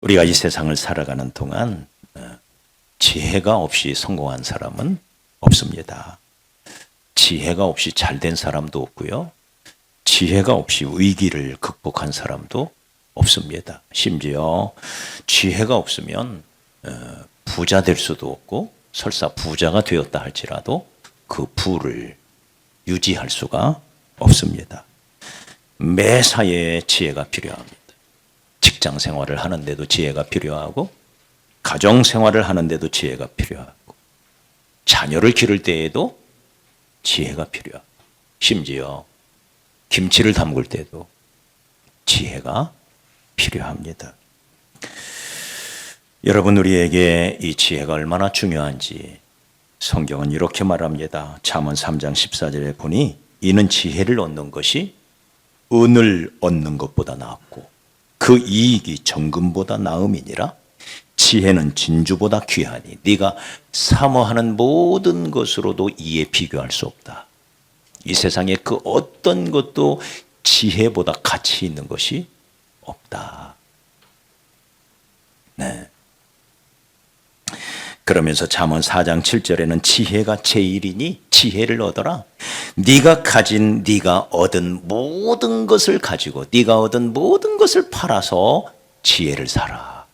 우리가 이 세상을 살아가는 동안 지혜가 없이 성공한 사람은 없습니다. 지혜가 없이 잘된 사람도 없고요. 지혜가 없이 위기를 극복한 사람도 없습니다. 심지어 지혜가 없으면 부자 될 수도 없고, 설사 부자가 되었다 할지라도 그 부를 유지할 수가 없습니다. 매사에 지혜가 필요합니다. 직장 생활을 하는데도 지혜가 필요하고, 가정 생활을 하는데도 지혜가 필요하고, 자녀를 기를 때에도 지혜가 필요하고, 심지어 김치를 담글 때도 지혜가 필요합니다. 여러분, 우리에게 이 지혜가 얼마나 중요한지 성경은 이렇게 말합니다. 잠언 3장 14절에 보니 이는 지혜를 얻는 것이 은을 얻는 것보다 나았고 그 이익이 정금보다 나음이니라. 지혜는 진주보다 귀하니 네가 사모하는 모든 것으로도 이에 비교할 수 없다. 이 세상에 그 어떤 것도 지혜보다 가치 있는 것이 없다. 네. 그러면서 잠언 4장 7절에는 지혜가 제일이니 지혜를 얻어라. 네가 가진, 네가 얻은 모든 것을 가지고 네가 얻은 모든 것을 팔아서 지혜를 사라.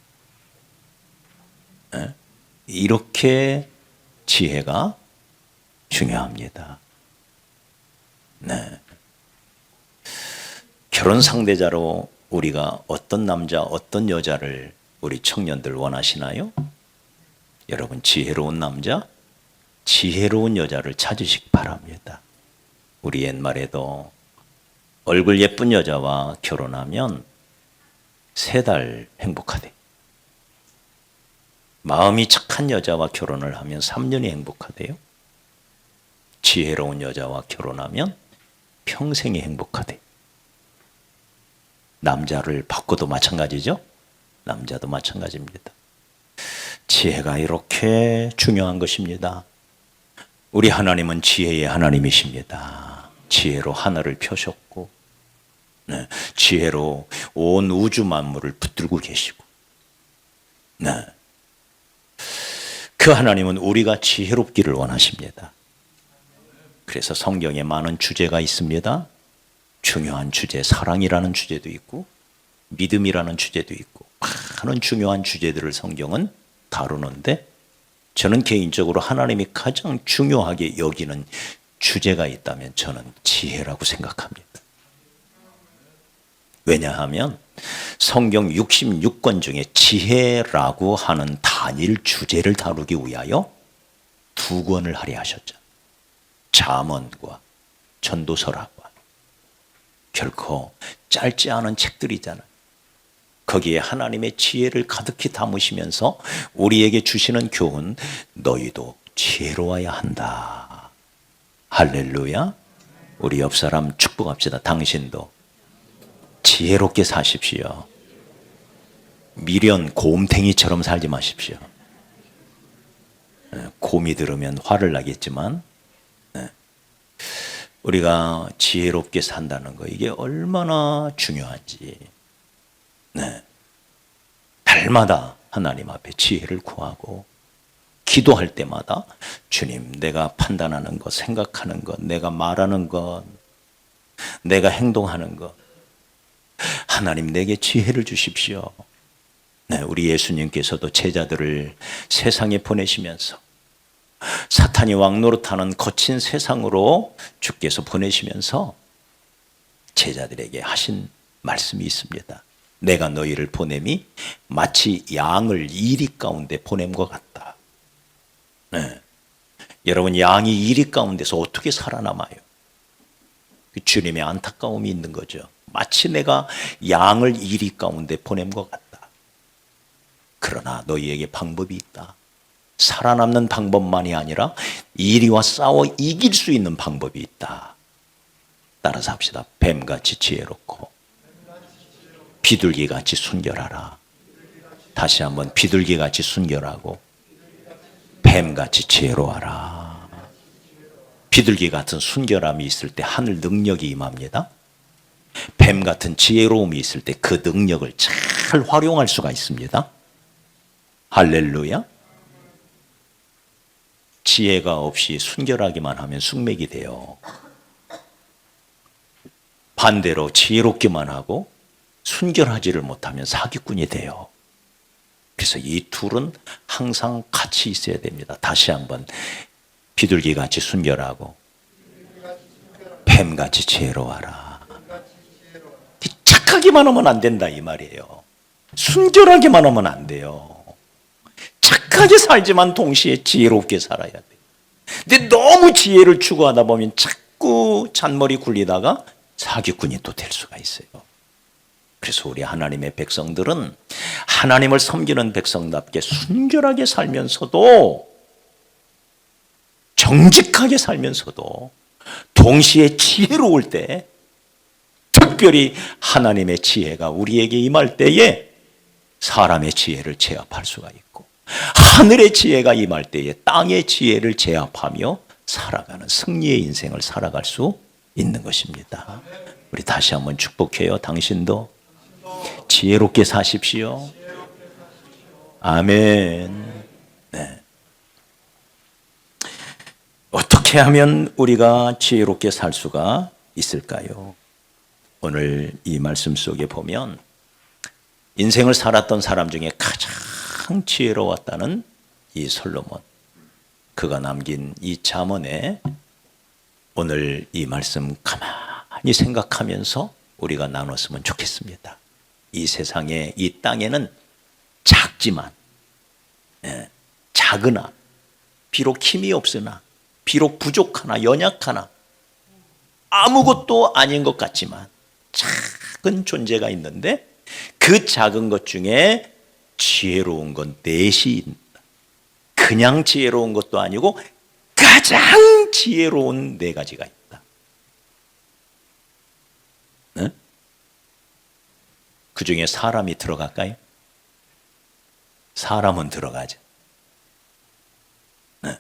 네? 이렇게 지혜가 중요합니다. 네. 결혼 상대자로 우리가 어떤 남자, 어떤 여자를 우리 청년들 원하시나요? 여러분, 지혜로운 남자, 지혜로운 여자를 찾으시기 바랍니다. 우리 옛말에도 얼굴 예쁜 여자와 결혼하면 3달 행복하대. 마음이 착한 여자와 결혼을 하면 3년이 행복하대요. 지혜로운 여자와 결혼하면 평생이 행복하대. 남자를 바꿔도 마찬가지죠. 남자도 마찬가지입니다. 지혜가 이렇게 중요한 것입니다. 우리 하나님은 지혜의 하나님이십니다. 지혜로 하늘을 펴셨고, 네, 지혜로 온 우주 만물을 붙들고 계시고, 네, 그 하나님은 우리가 지혜롭기를 원하십니다. 그래서 성경에 많은 주제가 있습니다. 중요한 주제, 사랑이라는 주제도 있고 믿음이라는 주제도 있고, 많은 중요한 주제들을 성경은 다루는데, 저는 개인적으로 하나님이 가장 중요하게 여기는 주제가 있다면 저는 지혜라고 생각합니다. 왜냐하면 성경 66권 중에 지혜라고 하는 단일 주제를 다루기 위하여 2권을 하려 하셨죠. 잠언과 전도서라고. 결코 짧지 않은 책들이잖아요. 거기에 하나님의 지혜를 가득히 담으시면서 우리에게 주시는 교훈, 너희도 지혜로워야 한다. 할렐루야. 우리 옆 사람 축복합시다. 당신도 지혜롭게 사십시오. 미련 곰탱이처럼 살지 마십시오. 곰이 들으면 화를 나겠지만 우리가 지혜롭게 산다는 거, 이게 얼마나 중요한지. 네. 날마다 하나님 앞에 지혜를 구하고 기도할 때마다 주님, 내가 판단하는 것, 생각하는 것, 내가 말하는 것, 내가 행동하는 것, 하나님 내게 지혜를 주십시오. 네, 우리 예수님께서도 제자들을 세상에 보내시면서 사탄이 왕노릇하는 거친 세상으로 주께서 보내시면서 제자들에게 하신 말씀이 있습니다. 내가 너희를 보냄이 마치 양을 이리 가운데 보냄과 같다. 네. 여러분, 양이 이리 가운데서 어떻게 살아남아요? 주님의 안타까움이 있는 거죠. 마치 내가 양을 이리 가운데 보냄과 같다. 그러나 너희에게 방법이 있다. 살아남는 방법만이 아니라 이리와 싸워 이길 수 있는 방법이 있다. 따라서 합시다. 뱀같이 지혜롭고 비둘기같이 순결하라. 다시 한번, 비둘기같이 순결하고 뱀같이 지혜로워하라. 비둘기 같은 순결함이 있을 때 하늘 능력이 임합니다. 뱀 같은 지혜로움이 있을 때 그 능력을 잘 잘 활용할 수가 있습니다. 할렐루야. 지혜가 없이 순결하기만 하면 숙맥이 돼요. 반대로 지혜롭기만 하고 순결하지를 못하면 사기꾼이 돼요. 그래서 이 둘은 항상 같이 있어야 됩니다. 다시 한번, 비둘기같이 순결하고 뱀같이 지혜로워라. 착하기만 하면 안 된다 이 말이에요. 순결하기만 하면 안 돼요. 착하게 살지만 동시에 지혜롭게 살아야 돼요. 근데 너무 지혜를 추구하다 보면 자꾸 잔머리 굴리다가 사기꾼이 또 될 수가 있어요. 그래서 우리 하나님의 백성들은 하나님을 섬기는 백성답게 순결하게 살면서도, 정직하게 살면서도 동시에 지혜로울 때, 특별히 하나님의 지혜가 우리에게 임할 때에 사람의 지혜를 제압할 수가 있고, 하늘의 지혜가 임할 때에 땅의 지혜를 제압하며 살아가는 승리의 인생을 살아갈 수 있는 것입니다. 우리 다시 한번 축복해요. 당신도 지혜롭게 사십시오. 아멘. 네. 어떻게 하면 우리가 지혜롭게 살 수가 있을까요? 오늘 이 말씀 속에 보면 인생을 살았던 사람 중에 가장 지혜로웠다는 이 솔로몬, 그가 남긴 이 잠언에 오늘 이 말씀 가만히 생각하면서 우리가 나눴으면 좋겠습니다. 이 세상에, 이 땅에는 작지만, 작으나, 비록 힘이 없으나, 비록 부족하나 연약하나, 아무것도 아닌 것 같지만 작은 존재가 있는데, 그 작은 것 중에 지혜로운 건 넷이 있다. 그냥 지혜로운 것도 아니고 가장 지혜로운 네 가지가 있다. 네? 그 중에 사람이 들어갈까요? 사람은 들어가죠. 네.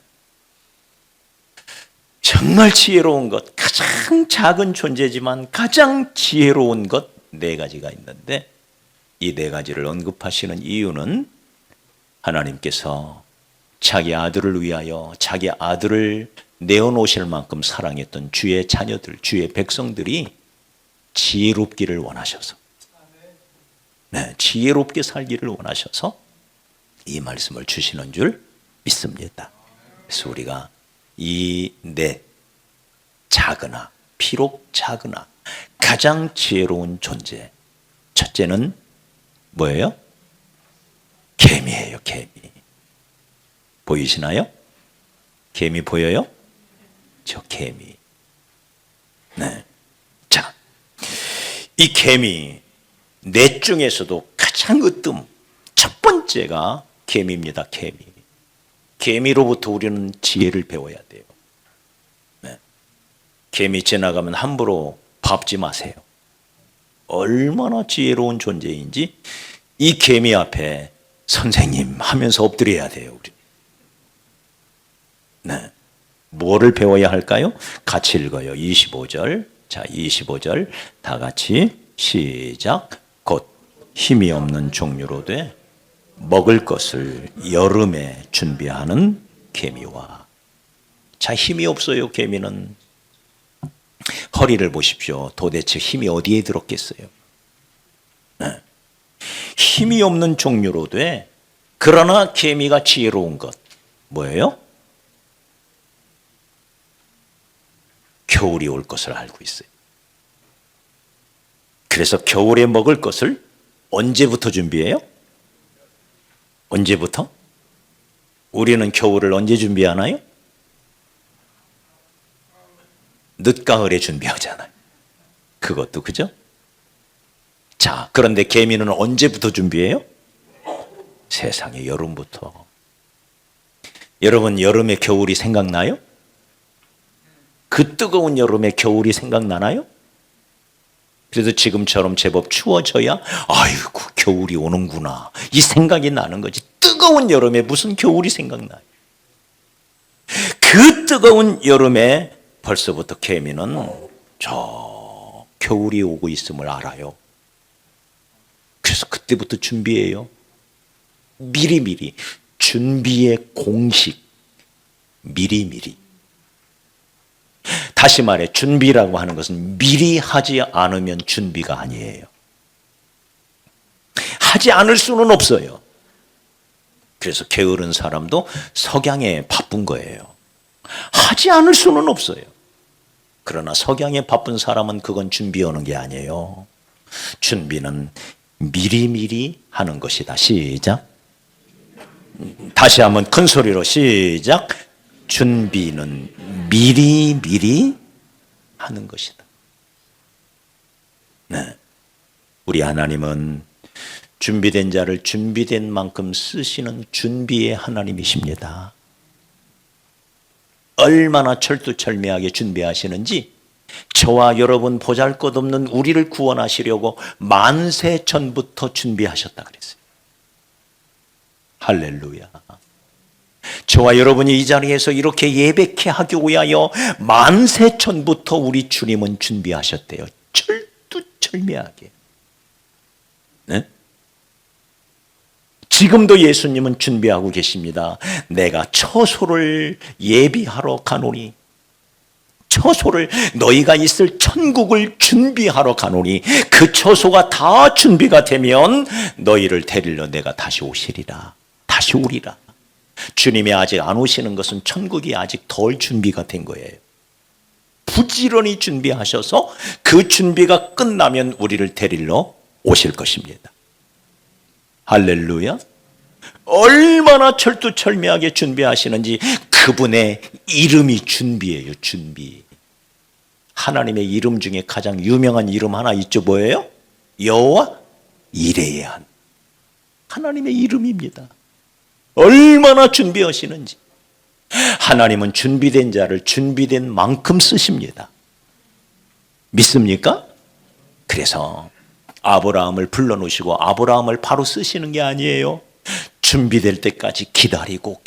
정말 지혜로운 것, 가장 작은 존재지만 가장 지혜로운 것 네 가지가 있는데, 이 네 가지를 언급하시는 이유는 하나님께서 자기 아들을 위하여 자기 아들을 내어놓으실 만큼 사랑했던 주의 자녀들, 주의 백성들이 지혜롭기를 원하셔서, 지혜롭게 살기를 원하셔서 이 말씀을 주시는 줄 믿습니다. 그래서 우리가 이 네, 작으나, 비록 작으나 가장 지혜로운 존재, 첫째는 뭐예요? 개미예요. 개미. 보이시나요? 개미 보여요? 저 개미. 네. 자, 이 개미 넷 중에서도 가장 으뜸 첫 번째가 개미입니다. 개미. 개미로부터 우리는 지혜를 배워야 돼요. 네. 개미 지나가면 함부로 밟지 마세요. 얼마나 지혜로운 존재인지 이 개미 앞에 선생님 하면서 엎드려야 돼요. 우리. 네. 뭐를 배워야 할까요? 같이 읽어요. 25절. 자, 25절 다 같이 시작. 곧 힘이 없는 종류로 돼 먹을 것을 여름에 준비하는 개미와. 자, 힘이 없어요. 개미는. 허리를 보십시오. 도대체 힘이 어디에 들었겠어요? 네. 힘이 없는 종류로 돼. 그러나 개미가 지혜로운 것 뭐예요? 겨울이 올 것을 알고 있어요. 그래서 겨울에 먹을 것을 언제부터 준비해요? 언제부터? 우리는 겨울을 언제 준비하나요? 늦가을에 준비하잖아요. 그것도 그죠? 자, 그런데 개미는 언제부터 준비해요? 세상에, 여름부터. 여러분, 여름에 겨울이 생각나요? 그 뜨거운 여름에 겨울이 생각나나요? 그래도 지금처럼 제법 추워져야 아이고 겨울이 오는구나 이 생각이 나는 거지. 뜨거운 여름에 무슨 겨울이 생각나요? 그 뜨거운 여름에 벌써부터 개미는 저 겨울이 오고 있음을 알아요. 그래서 그때부터 준비해요. 미리미리. 준비의 공식. 미리미리. 다시 말해 준비라고 하는 것은 미리 하지 않으면 준비가 아니에요. 하지 않을 수는 없어요. 그래서 게으른 사람도 석양에 바쁜 거예요. 하지 않을 수는 없어요. 그러나 석양에 바쁜 사람은 그건 준비하는 게 아니에요. 준비는 미리미리 하는 것이다. 시작. 다시 한번 큰 소리로 시작. 준비는 미리미리 하는 것이다. 네. 우리 하나님은 준비된 자를 준비된 만큼 쓰시는 준비의 하나님이십니다. 얼마나 철두철미하게 준비하시는지 저와 여러분 보잘것없는 우리를 구원하시려고 만세 전부터 준비하셨다 그랬어요. 할렐루야. 저와 여러분이 이 자리에서 이렇게 예배케 하기 위하여 만세 전부터 우리 주님은 준비하셨대요. 철두철미하게. 네? 지금도 예수님은 준비하고 계십니다. 내가 처소를 예비하러 가노니, 처소를, 너희가 있을 천국을 준비하러 가노니, 그 처소가 다 준비가 되면 너희를 데리러 내가 다시 오시리라. 다시 오리라. 주님이 아직 안 오시는 것은 천국이 아직 덜 준비가 된 거예요. 부지런히 준비하셔서 그 준비가 끝나면 우리를 데리러 오실 것입니다. 할렐루야. 얼마나 철두철미하게 준비하시는지. 그분의 이름이 준비예요. 준비. 하나님의 이름 중에 가장 유명한 이름 하나 있죠. 뭐예요? 여호와 이레의 한. 하나님의 이름입니다. 얼마나 준비하시는지. 하나님은 준비된 자를 준비된 만큼 쓰십니다. 믿습니까? 그래서 아브라함을 불러놓으시고 아브라함을 바로 쓰시는 게 아니에요. 준비될 때까지 기다리고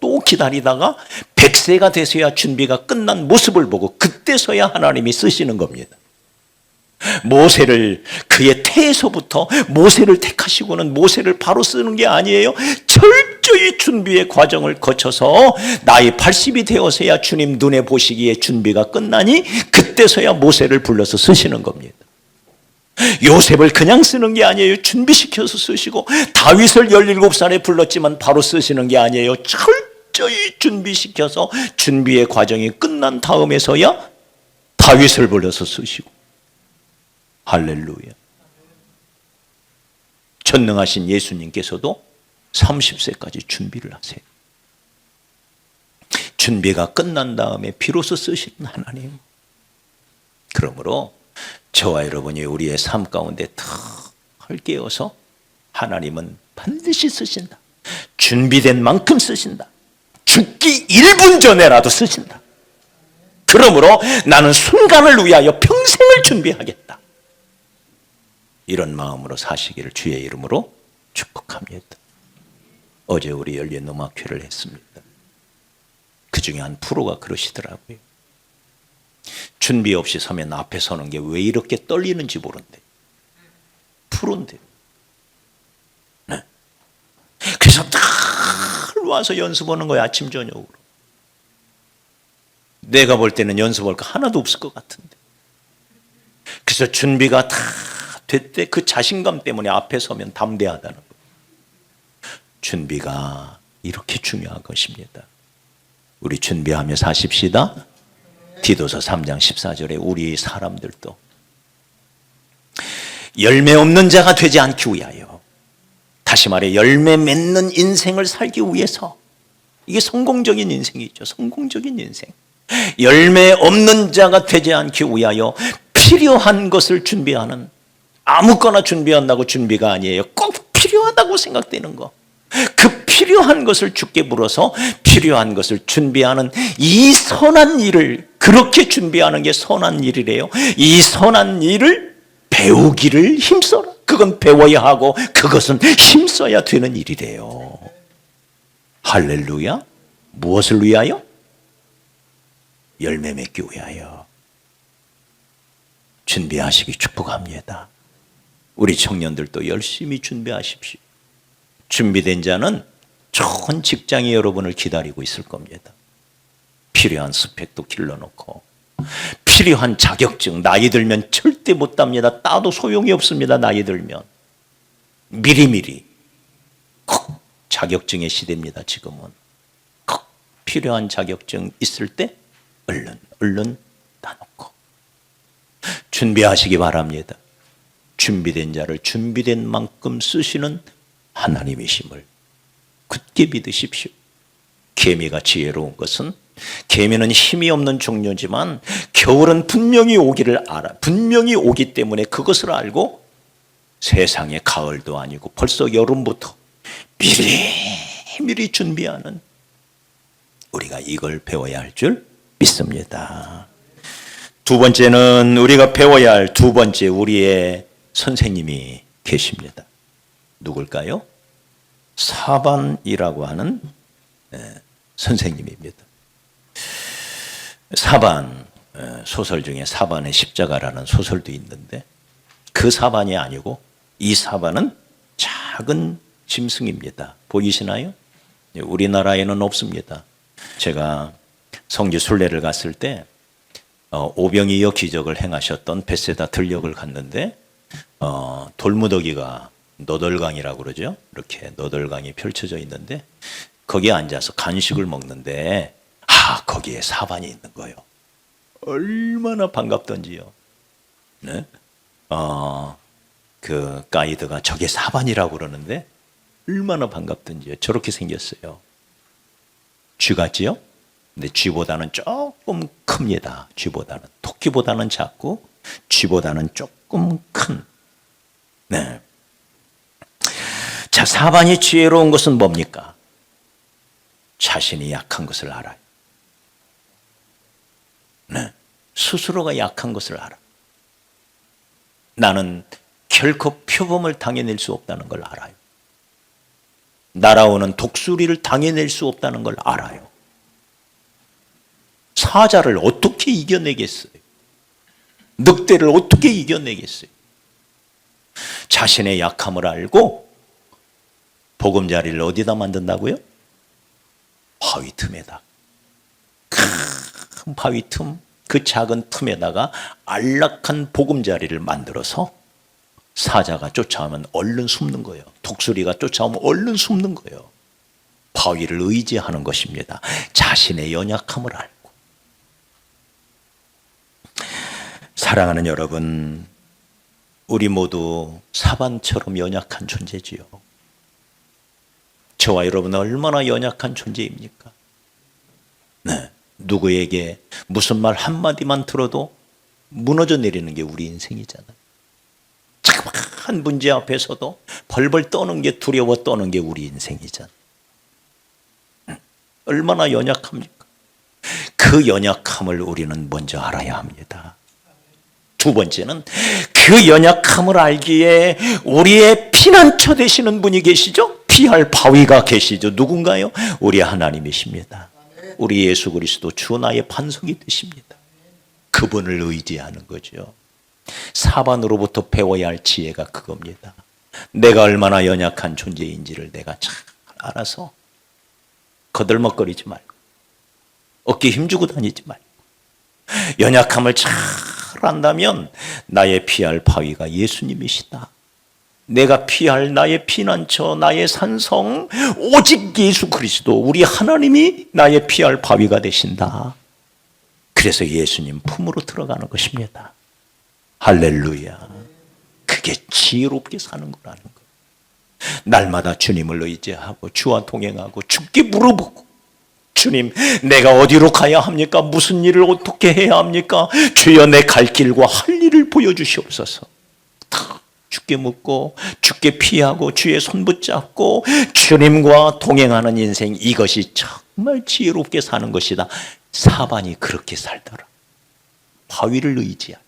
또 기다리다가 100세가 돼서야 준비가 끝난 모습을 보고 그때서야 하나님이 쓰시는 겁니다. 모세를, 그의 태에서부터 모세를 택하시고는 모세를 바로 쓰는 게 아니에요. 철저히 준비의 과정을 거쳐서 나이 80이 되어서야 주님 눈에 보시기에 준비가 끝나니 그때서야 모세를 불러서 쓰시는 겁니다. 요셉을 그냥 쓰는 게 아니에요. 준비시켜서 쓰시고, 다윗을 17살에 불렀지만 바로 쓰시는 게 아니에요. 철저히 준비시켜서 준비의 과정이 끝난 다음에서야 다윗을 불러서 쓰시고. 할렐루야. 전능하신 예수님께서도 30세까지 준비를 하세요. 준비가 끝난 다음에 비로소 쓰시는 하나님. 그러므로 저와 여러분이 우리의 삶 가운데 덜 깨어서 하나님은 반드시 쓰신다. 준비된 만큼 쓰신다. 죽기 1분 전에라도 쓰신다. 그러므로 나는 순간을 위하여 평생을 준비하겠다. 이런 마음으로 사시기를 주의 이름으로 축복합니다. 어제 우리 열린 음악회를 했습니다. 그 중에 한 프로가 그러시더라고요. 준비 없이 서면 앞에 서는 게 왜 이렇게 떨리는지 모른대. 프로인데. 네. 그래서 다 와서 연습하는 거야. 아침 저녁으로. 내가 볼 때는 연습할 거 하나도 없을 것 같은데. 그래서 준비가 다 됐대. 그 자신감 때문에 앞에 서면 담대하다는 거예요. 준비가 이렇게 중요한 것입니다. 우리 준비하며 사십시다. 디도서 3장 14절에 우리 사람들도 열매 없는 자가 되지 않기 위하여, 다시 말해 열매 맺는 인생을 살기 위해서, 이게 성공적인 인생이죠. 성공적인 인생. 열매 없는 자가 되지 않기 위하여 필요한 것을 준비하는, 아무거나 준비한다고 준비가 아니에요. 꼭 필요하다고 생각되는 거, 그 필요한 것을 주께 물어서 필요한 것을 준비하는 이 선한 일을, 그렇게 준비하는 게 선한 일이래요. 이 선한 일을 배우기를 힘써라. 그건 배워야 하고 그것은 힘써야 되는 일이래요. 할렐루야. 무엇을 위하여? 열매 맺기 위하여. 준비하시기 축복합니다. 우리 청년들도 열심히 준비하십시오. 준비된 자는 좋은 직장이 여러분을 기다리고 있을 겁니다. 필요한 스펙도 길러놓고 필요한 자격증, 나이 들면 절대 못 땁니다. 따도 소용이 없습니다. 나이 들면 미리미리 자격증의 시대입니다. 지금은 필요한 자격증 있을 때 얼른 따놓고 준비하시기 바랍니다. 준비된 자를 준비된 만큼 쓰시는 하나님이심을 굳게 믿으십시오. 개미가 지혜로운 것은, 개미는 힘이 없는 종류지만 겨울은 분명히 오기를 알아. 분명히 오기 때문에 그것을 알고 세상에 가을도 아니고 벌써 여름부터 미리 준비하는, 우리가 이걸 배워야 할 줄 믿습니다. 두 번째는 우리가 배워야 할 두 번째 우리의 선생님이 계십니다. 누굴까요? 사반이라고 하는 선생님입니다. 사반, 소설 중에 사반의 십자가라는 소설도 있는데 그 사반이 아니고 이 사반은 작은 짐승입니다. 보이시나요? 우리나라에는 없습니다. 제가 성지 순례를 갔을 때 오병이어 기적을 행하셨던 벳세다 들녘을 갔는데 돌무더기가 너덜강이라고 그러죠. 이렇게 너덜강이 펼쳐져 있는데 거기에 앉아서 간식을 먹는데 거기에 사반이 있는 거예요. 얼마나 반갑던지요. 네? 그 가이드가 저게 사반이라고 그러는데 얼마나 반갑던지요. 저렇게 생겼어요. 쥐 같지요? 근데 쥐보다는 조금 큽니다. 쥐보다는. 토끼보다는 작고 쥐보다는 조금 큰. 네. 자, 사반이 지혜로운 것은 뭡니까? 자신이 약한 것을 알아요. 네. 스스로가 약한 것을 알아. 나는 결코 표범을 당해낼 수 없다는 걸 알아요. 날아오는 독수리를 당해낼 수 없다는 걸 알아요. 사자를 어떻게 이겨내겠어요? 늑대를 어떻게 이겨내겠어요? 자신의 약함을 알고 보금자리를 어디다 만든다고요? 바위 틈에다. 큰 바위 틈, 그 작은 틈에다가 안락한 보금자리를 만들어서 사자가 쫓아오면 얼른 숨는 거예요. 독수리가 쫓아오면 얼른 숨는 거예요. 바위를 의지하는 것입니다. 자신의 연약함을 알고. 사랑하는 여러분, 우리 모두 사반처럼 연약한 존재지요. 저와 여러분은 얼마나 연약한 존재입니까? 네, 누구에게 무슨 말 한마디만 들어도 무너져 내리는 게 우리 인생이잖아요. 자그마한 문제 앞에서도 벌벌 떠는 게, 두려워 떠는 게 우리 인생이잖아요. 얼마나 연약합니까? 그 연약함을 우리는 먼저 알아야 합니다. 두 번째는 그 연약함을 알기에 우리의 피난처 되시는 분이 계시죠? 피할 바위가 계시죠. 누군가요? 우리 하나님이십니다. 우리 예수 그리스도 주 나의 반석이 되십니다. 그분을 의지하는 거죠. 사반으로부터 배워야 할 지혜가 그겁니다. 내가 얼마나 연약한 존재인지를 내가 잘 알아서 거들먹거리지 말고 어깨 힘주고 다니지 말고 연약함을 잘 안다면 나의 피할 바위가 예수님이시다. 내가 피할 나의 피난처, 나의 산성, 오직 예수 그리스도, 우리 하나님이 나의 피할 바위가 되신다. 그래서 예수님 품으로 들어가는 것입니다. 할렐루야. 그게 지혜롭게 사는 거라는 거예요. 날마다 주님을 의지하고 주와 동행하고 주께 물어보고, 주님, 내가 어디로 가야 합니까? 무슨 일을 어떻게 해야 합니까? 주여, 내 갈 길과 할 일을 보여주시옵소서. 주께 묻고 주께 피하고 주의 손 붙잡고 주님과 동행하는 인생, 이것이 정말 지혜롭게 사는 것이다. 사반이 그렇게 살더라. 바위를 의지한.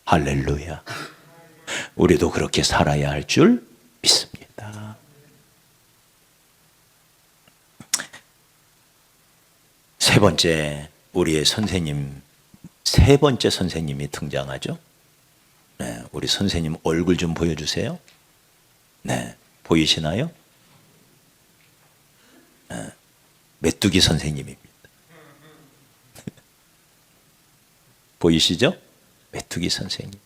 할렐루야. 우리도 그렇게 살아야 할 줄 믿습니다. 세 번째, 우리의 선생님, 세 번째 선생님이 등장하죠. 네, 우리 선생님 얼굴 좀 보여주세요. 네, 보이시나요? 네, 메뚜기 선생님입니다. 보이시죠? 메뚜기 선생님.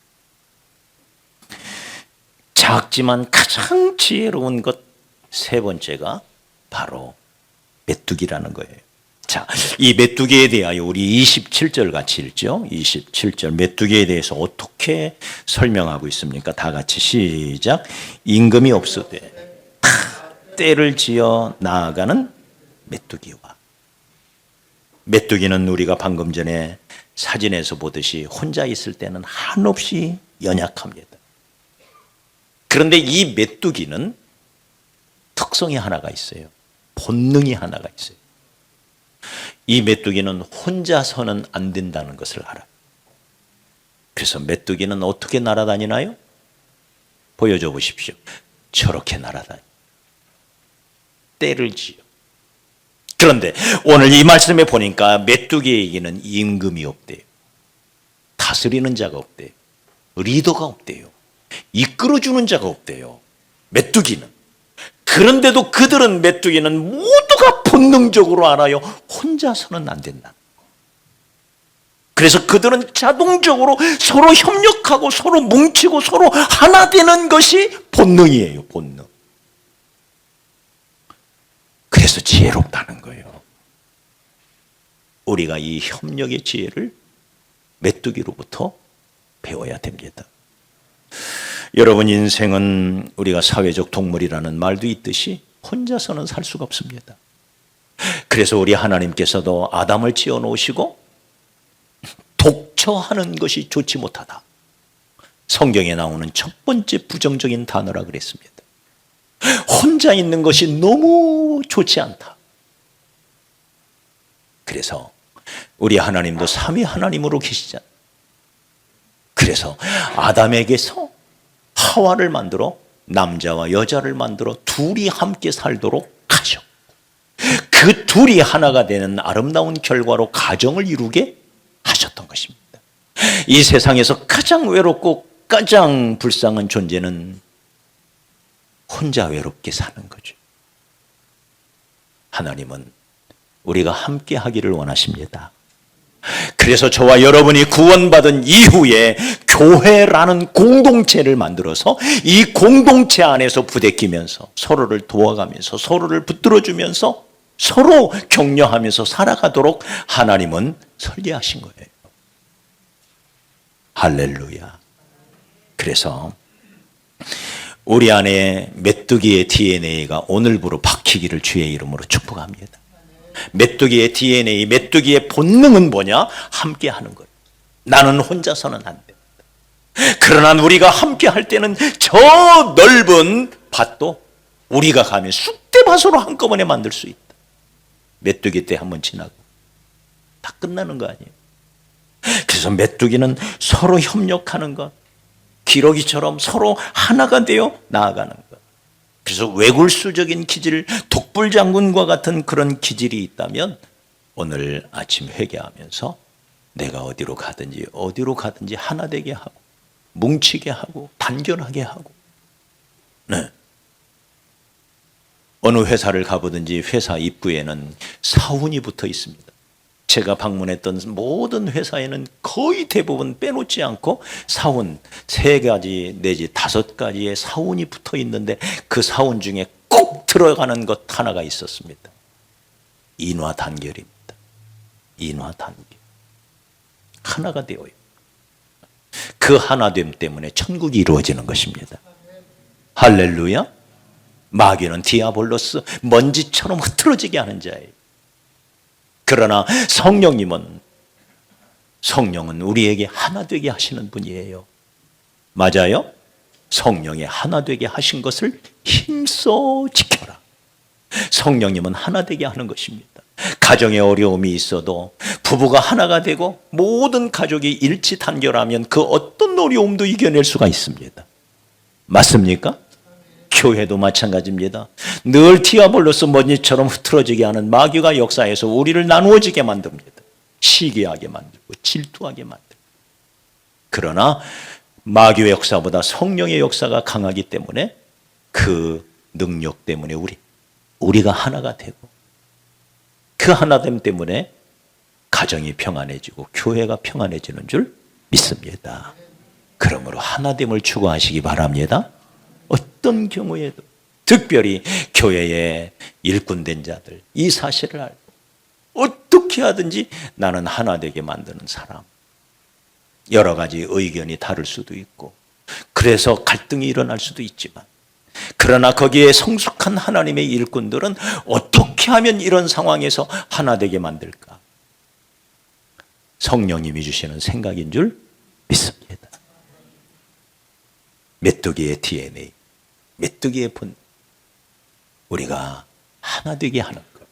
작지만 가장 지혜로운 것 세 번째가 바로 메뚜기라는 거예요. 자, 이 메뚜기에 대하여 우리 27절 같이 읽죠. 27절 메뚜기에 대해서 어떻게 설명하고 있습니까? 다 같이 시작. 임금이 없으되 떼를 지어 나아가는 메뚜기와. 메뚜기는 우리가 방금 전에 사진에서 보듯이 혼자 있을 때는 한없이 연약합니다. 그런데 이 메뚜기는 특성이 하나가 있어요. 본능이 하나가 있어요. 이 메뚜기는 혼자서는 안 된다는 것을 알아요. 그래서 메뚜기는 어떻게 날아다니나요? 보여줘 보십시오. 저렇게 날아다녀요. 떼를 지어. 그런데 오늘 이 말씀에 보니까 메뚜기에게는 임금이 없대요. 다스리는 자가 없대요. 리더가 없대요. 이끌어주는 자가 없대요. 메뚜기는. 그런데도 그들은 메뚜기는 모두가 본능적으로 알아요. 혼자서는 안 된다. 그래서 그들은 자동적으로 서로 협력하고 서로 뭉치고 서로 하나 되는 것이 본능이에요. 본능. 그래서 지혜롭다는 거예요. 우리가 이 협력의 지혜를 메뚜기로부터 배워야 됩니다. 여러분, 인생은 우리가 사회적 동물이라는 말도 있듯이 혼자서는 살 수가 없습니다. 그래서 우리 하나님께서도 아담을 지어 놓으시고 독처하는 것이 좋지 못하다. 성경에 나오는 첫 번째 부정적인 단어라 그랬습니다. 혼자 있는 것이 너무 좋지 않다. 그래서 우리 하나님도 삼위 하나님으로 계시잖아요. 그래서 아담에게서 하와를 만들어 남자와 여자를 만들어 둘이 함께 살도록 하셨고 그 둘이 하나가 되는 아름다운 결과로 가정을 이루게 하셨던 것입니다. 이 세상에서 가장 외롭고 가장 불쌍한 존재는 혼자 외롭게 사는 거죠. 하나님은 우리가 함께 하기를 원하십니다. 그래서 저와 여러분이 구원받은 이후에 교회라는 공동체를 만들어서 이 공동체 안에서 부대끼면서 서로를 도와가면서 서로를 붙들어주면서 서로 격려하면서 살아가도록 하나님은 설계하신 거예요. 할렐루야. 그래서 우리 안에 메뚜기의 DNA가 오늘부로 박히기를 주의 이름으로 축복합니다. 메뚜기의 DNA, 메뚜기의 본능은 뭐냐? 함께 하는 거예요. 나는 혼자서는 안 된다. 그러나 우리가 함께 할 때는 저 넓은 밭도 우리가 가면 쑥대밭으로 한꺼번에 만들 수 있다. 메뚜기 때 한번 지나고 다 끝나는 거 아니에요. 그래서 메뚜기는 서로 협력하는 것, 기러기처럼 서로 하나가 되어 나아가는 것. 그래서 외굴수적인 기질, 독불장군과 같은 그런 기질이 있다면 오늘 아침 회개하면서 내가 어디로 가든지 하나 되게 하고 뭉치게 하고 단결하게 하고. 네. 어느 회사를 가보든지 회사 입구에는 사훈이 붙어 있습니다. 제가 방문했던 모든 회사에는 거의 대부분 빼놓지 않고 사훈 3가지 내지 5가지의 사훈이 붙어 있는데 그 사훈 중에 꼭 들어가는 것 하나가 있었습니다. 인화단결입니다. 인화단결. 하나가 되어요. 그 하나됨 때문에 천국이 이루어지는 것입니다. 할렐루야. 마귀는 디아볼로스, 먼지처럼 흐트러지게 하는 자예요. 그러나 성령은 우리에게 하나 되게 하시는 분이에요. 맞아요? 성령의 하나 되게 하신 것을 힘써 지켜라. 성령님은 하나 되게 하는 것입니다. 가정에 어려움이 있어도 부부가 하나가 되고 모든 가족이 일치 단결하면 그 어떤 어려움도 이겨낼 수가 있습니다. 맞습니까? 교회도 마찬가지입니다. 늘 디아볼로스 먼지처럼 흐트러지게 하는 마귀가 역사에서 우리를 나누어지게 만듭니다. 시기하게 만들고 질투하게 만들고. 그러나 마귀의 역사보다 성령의 역사가 강하기 때문에 그 능력 때문에 우리가 하나가 되고 그 하나됨 때문에 가정이 평안해지고 교회가 평안해지는 줄 믿습니다. 그러므로 하나됨을 추구하시기 바랍니다. 어떤 경우에도 특별히 교회의 일꾼된 자들 이 사실을 알고 어떻게 하든지 나는 하나 되게 만드는 사람. 여러 가지 의견이 다를 수도 있고 그래서 갈등이 일어날 수도 있지만 그러나 거기에 성숙한 하나님의 일꾼들은 어떻게 하면 이런 상황에서 하나 되게 만들까? 성령님이 주시는 생각인 줄 믿습니다. 메뚜기의 DNA, 메뚜기의 본 우리가 하나 되게 하는 것.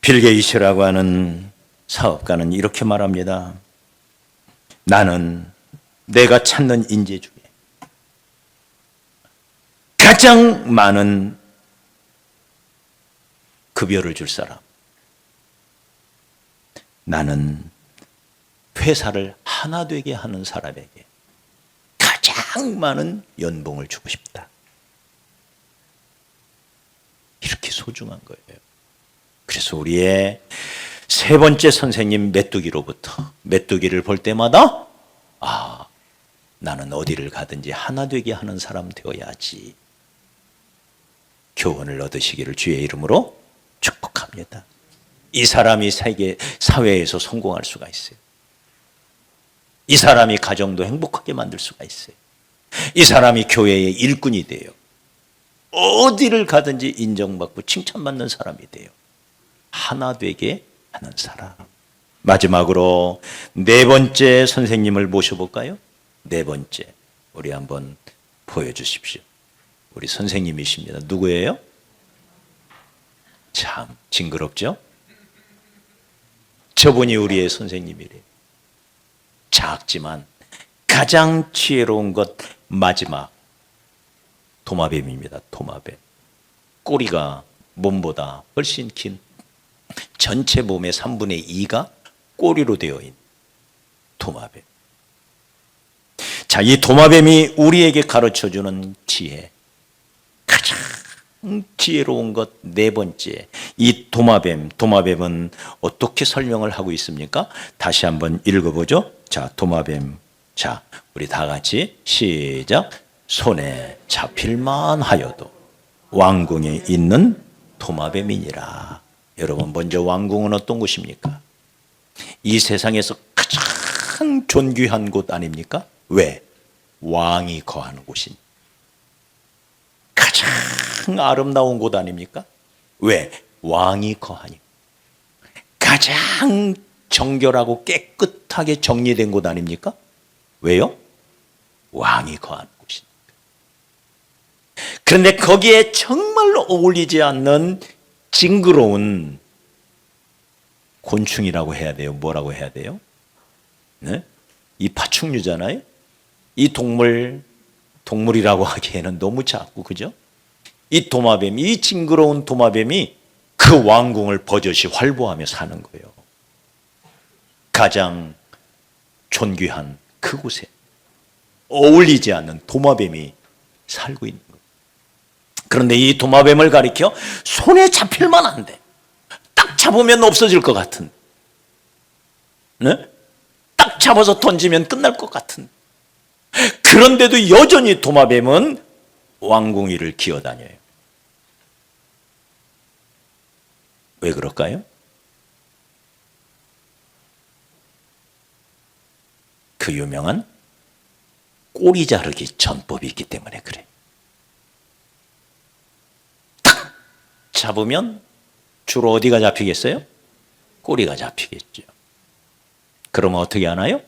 빌 게이츠라고 하는 사업가는 이렇게 말합니다. 나는 내가 찾는 인재 중에 가장 많은 급여를 줄 사람. 나는 회사를 하나 되게 하는 사람에게 가장 많은 연봉을 주고 싶다. 이렇게 소중한 거예요. 그래서 우리의 세 번째 선생님 메뚜기로부터 메뚜기를 볼 때마다 나는 어디를 가든지 하나 되게 하는 사람 되어야지. 교훈을 얻으시기를 주의 이름으로 축복합니다. 이 사람이 사회에서 성공할 수가 있어요. 이 사람이 가정도 행복하게 만들 수가 있어요. 이 사람이 교회의 일꾼이 돼요. 어디를 가든지 인정받고 칭찬받는 사람이 돼요. 하나 되게 하는 사람. 마지막으로 네 번째 선생님을 모셔볼까요? 네 번째. 우리 한번 보여주십시오. 우리 선생님이십니다. 누구예요? 참 징그럽죠? 저분이 우리의 선생님이래요. 작지만 가장 지혜로운 것 마지막 도마뱀입니다. 도마뱀. 꼬리가 몸보다 훨씬 긴 전체 몸의 3분의 2가 꼬리로 되어 있는 도마뱀. 자, 이 도마뱀이 우리에게 가르쳐주는 지혜. 가장 지혜로운 것 네 번째. 이 도마뱀은 어떻게 설명을 하고 있습니까? 다시 한번 읽어보죠. 자, 도마뱀. 자, 우리 다 같이 시작. 손에 잡힐만 하여도 왕궁에 있는 도마뱀이니라. 여러분, 먼저 왕궁은 어떤 곳입니까? 이 세상에서 가장 존귀한 곳 아닙니까? 왜? 왕이 거하는 곳이니. 가장 아름다운 곳 아닙니까? 왜? 왕이 거하니. 가장 정결하고 깨끗하게 정리된 곳 아닙니까? 왜요? 왕이 거하는 곳이니까. 그런데 거기에 정말로 어울리지 않는 징그러운 곤충이라고 해야 돼요? 뭐라고 해야 돼요? 네? 이 파충류잖아요? 이 동물이라고 하기에는 너무 작고, 그죠? 이 도마뱀, 이 징그러운 도마뱀이 그 왕궁을 버젓이 활보하며 사는 거예요. 가장 존귀한 그곳에 어울리지 않는 도마뱀이 살고 있는 거예요. 그런데 이 도마뱀을 가리켜 손에 잡힐만 한데 딱 잡으면 없어질 것 같은, 네? 딱 잡아서 던지면 끝날 것 같은, 그런데도 여전히 도마뱀은 왕궁 위를 기어다녀요. 왜 그럴까요? 그 유명한 꼬리 자르기 전법이 있기 때문에 그래. 딱 잡으면 주로 어디가 잡히겠어요? 꼬리가 잡히겠죠. 그러면 어떻게 하나요?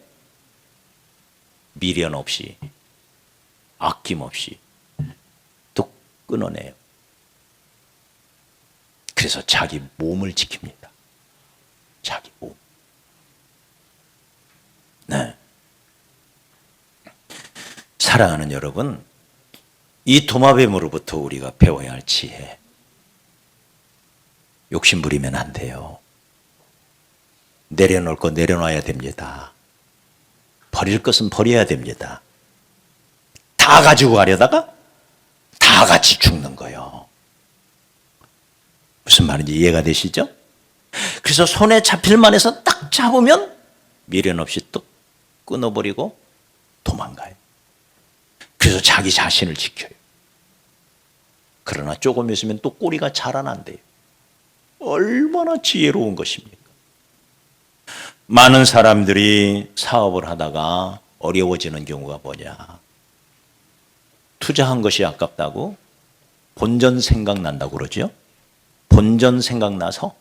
미련 없이, 아낌없이 또 끊어내요. 그래서 자기 몸을 지킵니다. 자기 몸. 네. 사랑하는 여러분, 이 도마뱀으로부터 우리가 배워야 할 지혜. 욕심 부리면 안 돼요. 내려놓을 거 내려놔야 됩니다. 버릴 것은 버려야 됩니다. 다 가지고 가려다가 다 같이 죽는 거예요. 무슨 말인지 이해가 되시죠? 그래서 손에 잡힐만 해서 딱 잡으면 미련 없이 또 끊어버리고 도망가요. 그래서 자기 자신을 지켜요. 그러나 조금 있으면 또 꼬리가 자라난대요. 얼마나 지혜로운 것입니까? 많은 사람들이 사업을 하다가 어려워지는 경우가 뭐냐? 투자한 것이 아깝다고 본전 생각난다고 그러죠? 본전 생각나서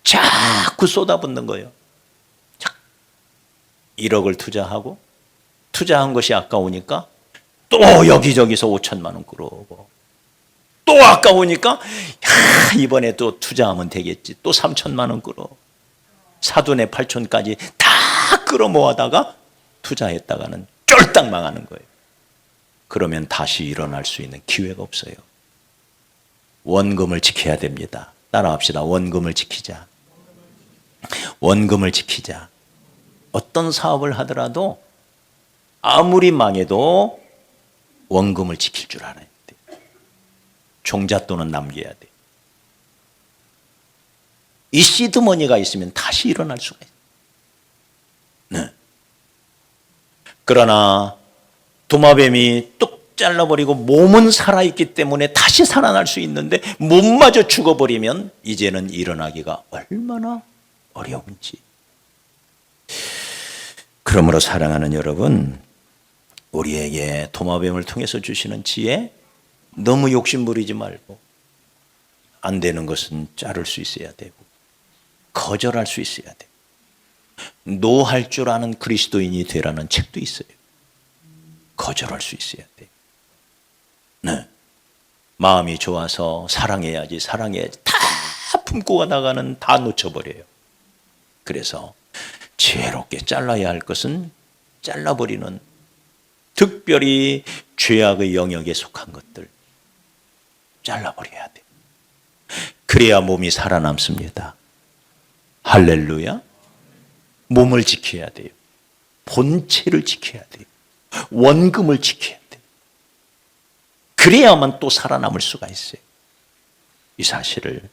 자꾸 쏟아붓는 거예요. 1억을 투자하고 투자한 것이 아까우니까 또 여기저기서 5천만 원 끌어오고 또 아까우니까 이번에 또 투자하면 되겠지. 또 3천만 원 끌어. 사돈의 8촌까지 다 끌어모아다가 투자했다가는 쫄딱 망하는 거예요. 그러면 다시 일어날 수 있는 기회가 없어요. 원금을 지켜야 됩니다. 따라합시다. 원금을 지키자. 원금을 지키자. 어떤 사업을 하더라도 아무리 망해도 원금을 지킬 줄 알아야 돼. 종잣돈은 남겨야 돼. 이 시드머니가 있으면 다시 일어날 수가 있어요. 네. 그러나 도마뱀이 뚝 잘라버리고 몸은 살아있기 때문에 다시 살아날 수 있는데 몸마저 죽어버리면 이제는 일어나기가 얼마나 어려운지. 그러므로 사랑하는 여러분, 우리에게 도마뱀을 통해서 주시는 지혜, 너무 욕심부리지 말고 안 되는 것은 자를 수 있어야 되고 거절할 수 있어야 돼요. 노할 줄 아는 그리스도인이 되라는 책도 있어요. 거절할 수 있어야 돼요. 네. 마음이 좋아서 사랑해야지 다 품고 가다가는 다 놓쳐버려요. 그래서 지혜롭게 잘라야 할 것은 잘라버리는, 특별히 죄악의 영역에 속한 것들 잘라버려야 돼. 그래야 몸이 살아남습니다. 할렐루야. 몸을 지켜야 돼요. 본체를 지켜야 돼요. 원금을 지켜야 돼요. 그래야만 또 살아남을 수가 있어요. 이 사실을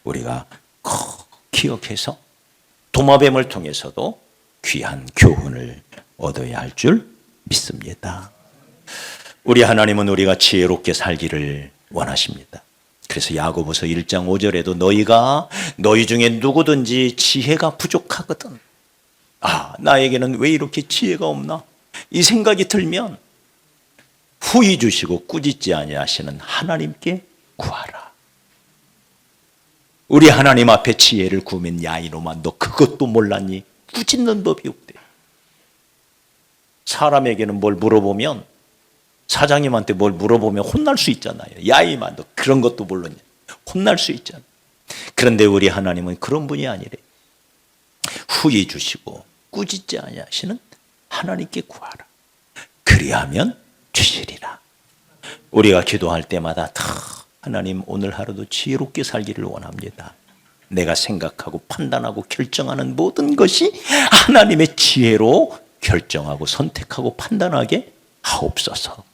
우리가 꼭 기억해서 도마뱀을 통해서도 귀한 교훈을 얻어야 할 줄 믿습니다. 우리 하나님은 우리가 지혜롭게 살기를 원하십니다. 그래서 야고보서 1장 5절에도 너희 중에 누구든지 지혜가 부족하거든. 나에게는 왜 이렇게 지혜가 없나? 이 생각이 들면 후히 주시고 꾸짖지 아니하시는 하나님께 구하라. 우리 하나님 앞에 지혜를 구하면 야 이놈아 너 그것도 몰랐니? 꾸짖는 법이 없대. 사람에게는 뭘 물어보면, 사장님한테 뭘 물어보면 혼날 수 있잖아요. 야 이마 너 그런 것도 몰랐냐? 혼날 수 있잖아. 그런데 우리 하나님은 그런 분이 아니래. 후히 주시고 꾸짖지 아니하시는 하나님께 구하라. 그리하면 주시리라. 우리가 기도할 때마다 하나님 오늘 하루도 지혜롭게 살기를 원합니다. 내가 생각하고 판단하고 결정하는 모든 것이 하나님의 지혜로 결정하고 선택하고 판단하게 하옵소서.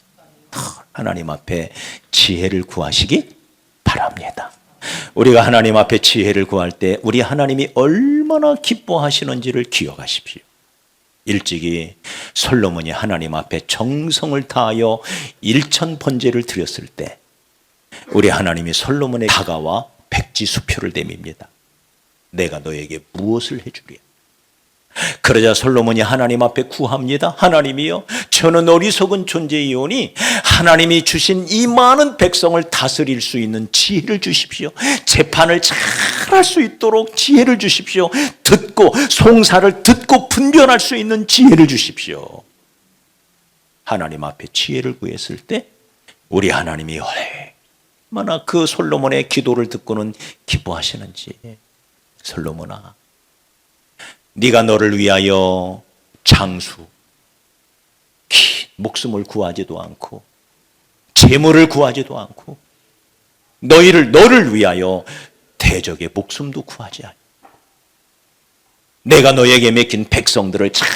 하나님 앞에 지혜를 구하시기 바랍니다. 우리가 하나님 앞에 지혜를 구할 때 우리 하나님이 얼마나 기뻐하시는지를 기억하십시오. 일찍이 솔로몬이 하나님 앞에 정성을 다하여 1000번제를 드렸을 때 우리 하나님이 솔로몬에 다가와 백지수표를 내밉니다. 내가 너에게 무엇을 해주랴? 그러자 솔로몬이 하나님 앞에 구합니다. 하나님이여, 저는 어리석은 존재이오니 하나님이 주신 이 많은 백성을 다스릴 수 있는 지혜를 주십시오. 재판을 잘 할 수 있도록 지혜를 주십시오. 송사를 듣고 분별할 수 있는 지혜를 주십시오. 하나님 앞에 지혜를 구했을 때 우리 하나님이 얼마나 그 솔로몬의 기도를 듣고는 기뻐하시는지. 솔로몬아, 네가 너를 위하여 장수, 긴 목숨을 구하지도 않고 재물을 구하지도 않고 너를 위하여 대적의 목숨도 구하지 않고 내가 너에게 맡긴 백성들을 잘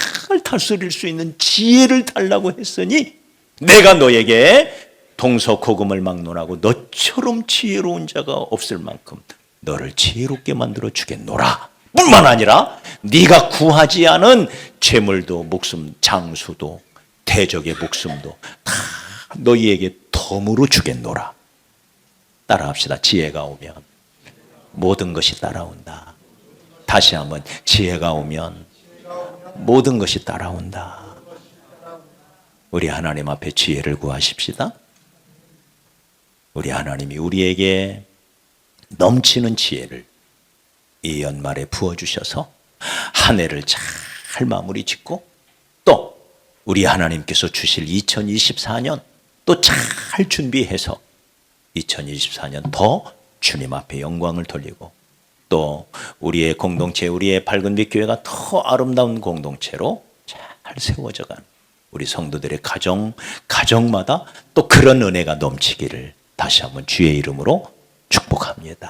다스릴 수 있는 지혜를 달라고 했으니 내가 너에게 동서고금을 막론하고 너처럼 지혜로운 자가 없을 만큼 너를 지혜롭게 만들어 주겠노라. 뿐만 아니라 네가 구하지 않은 재물도 목숨, 장수도 대적의 목숨도 다 너희에게 덤으로 주겠노라. 따라합시다. 지혜가 오면 모든 것이 따라온다. 다시 한번, 지혜가 오면 모든 것이 따라온다. 우리 하나님 앞에 지혜를 구하십시다. 우리 하나님이 우리에게 넘치는 지혜를 이 연말에 부어주셔서 한 해를 잘 마무리 짓고 또 우리 하나님께서 주실 2024년 또 잘 준비해서 2024년 더 주님 앞에 영광을 돌리고 또 우리의 공동체, 우리의 밝은빛 교회가 더 아름다운 공동체로 잘 세워져간 우리 성도들의 가정마다 또 그런 은혜가 넘치기를 다시 한번 주의 이름으로 축복합니다.